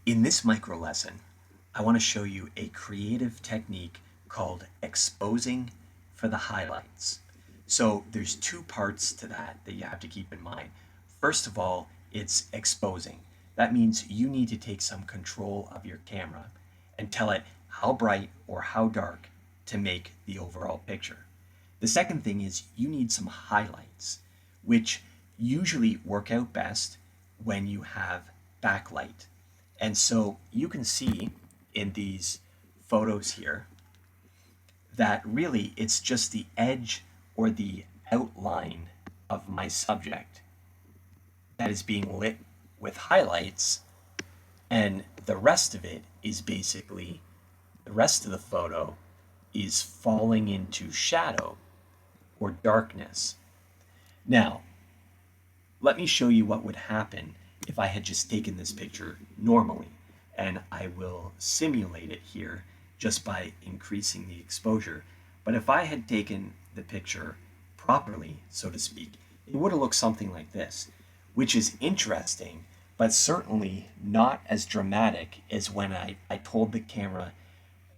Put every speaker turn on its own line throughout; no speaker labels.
In this micro lesson, I want to show you a creative technique called exposing for the highlights. So there's two parts to that you have to keep in mind. First of all, it's exposing. That means you need to take some control of your camera and tell it how bright or how dark to make the overall picture. The second thing is you need some highlights, which usually work out best when you have backlight. And so you can see in these photos here that really it's just the edge or the outline of my subject that is being lit with highlights, and the rest of it is basically the rest of the photo is falling into shadow or darkness. Now, let me show you what would happen if I had just taken this picture normally. And I will simulate it here just by increasing the exposure. But if I had taken the picture properly, so to speak, it would have looked something like this, which is interesting, but certainly not as dramatic as when I told the camera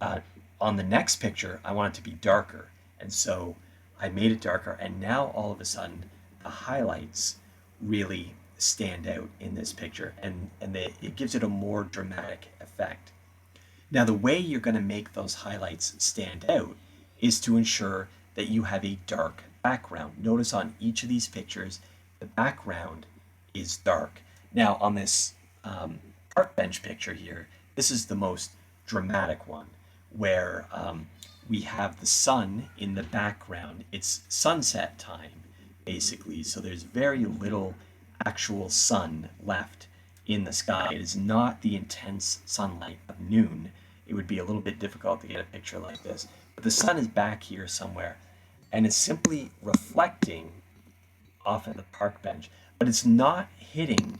uh, on the next picture I want it to be darker. And so I made it darker, and now all of a sudden the highlights really stand out in this picture, and it gives it a more dramatic effect. Now, the way you're going to make those highlights stand out is to ensure that you have a dark background. Notice on each of these pictures, the background is dark. Now, on this park bench picture here, this is the most dramatic one, where we have the sun in the background. It's sunset time, basically, so there's very little actual sun left in the sky. It is not the intense sunlight of noon. It would be a little bit difficult to get a picture like this. But the sun is back here somewhere, and it's simply reflecting off of the park bench, but it's not hitting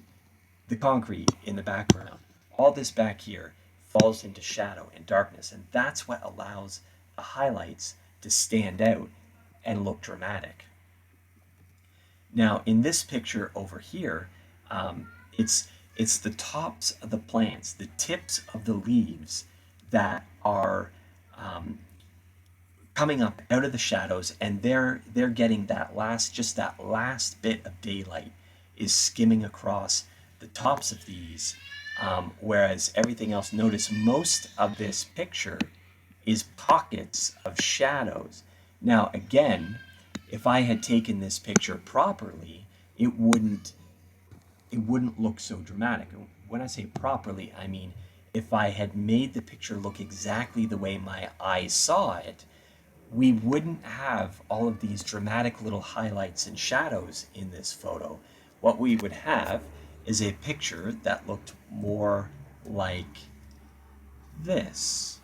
the concrete in the background. All this back here falls into shadow and darkness, and that's what allows the highlights to stand out and look dramatic. Now, in this picture over here, it's the tops of the plants, the tips of the leaves that are coming up out of the shadows, and they're getting that last bit of daylight is skimming across the tops of these, whereas everything else, notice most of this picture is pockets of shadows. Now again, if I had taken this picture properly, it wouldn't look so dramatic. When I say properly, I mean if I had made the picture look exactly the way my eyes saw it, we wouldn't have all of these dramatic little highlights and shadows in this photo. What we would have is a picture that looked more like this.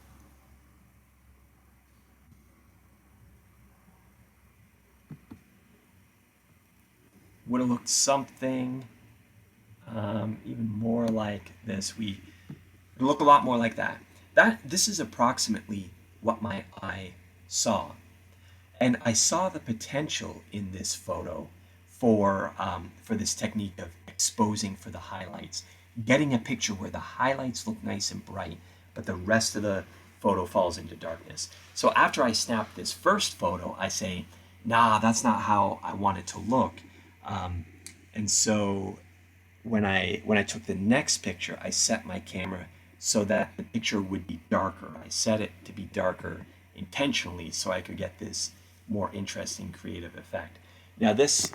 Would have looked something even more like this. We look a lot more like that. This is approximately what my eye saw. And I saw the potential in this photo for this technique of exposing for the highlights, getting a picture where the highlights look nice and bright, but the rest of the photo falls into darkness. So after I snap this first photo, I say, nah, that's not how I want it to look. And so when I took the next picture, I set my camera so that the picture would be darker. I set it to be darker intentionally so I could get this more interesting creative effect. Now this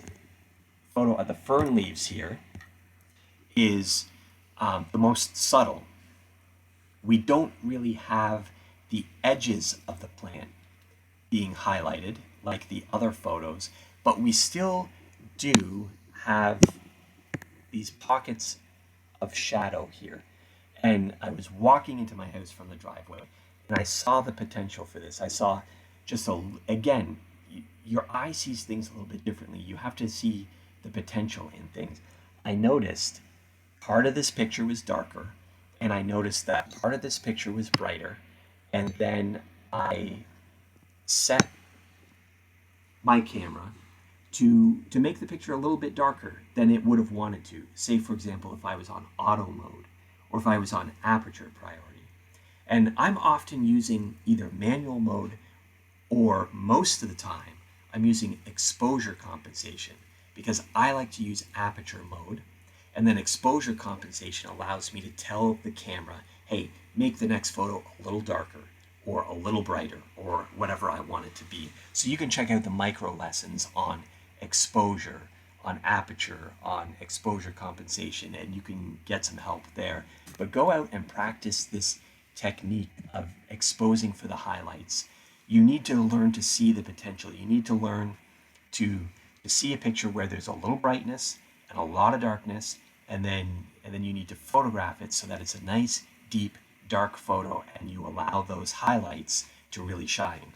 photo of the fern leaves here is the most subtle. We don't really have the edges of the plant being highlighted like the other photos, but we still do have these pockets of shadow here. And I was walking into my house from the driveway, and I saw the potential for this. I saw just again, your eye sees things a little bit differently. You have to see the potential in things. I noticed part of this picture was darker, and I noticed that part of this picture was brighter, and then I set my camera to make the picture a little bit darker than it would have wanted to. Say, for example, if I was on auto mode, or if I was on aperture priority. And I'm often using either manual mode or most of the time I'm using exposure compensation because I like to use aperture mode. And then exposure compensation allows me to tell the camera, hey, make the next photo a little darker or a little brighter or whatever I want it to be. So you can check out the micro lessons on exposure, on aperture, on exposure compensation, and you can get some help there. But go out and practice this technique of exposing for the highlights. You need to learn to see the potential. You need to learn to, to see a picture where there's a little brightness and a lot of darkness, and then you need to photograph it so that it's a nice, deep, dark photo, and you allow those highlights to really shine.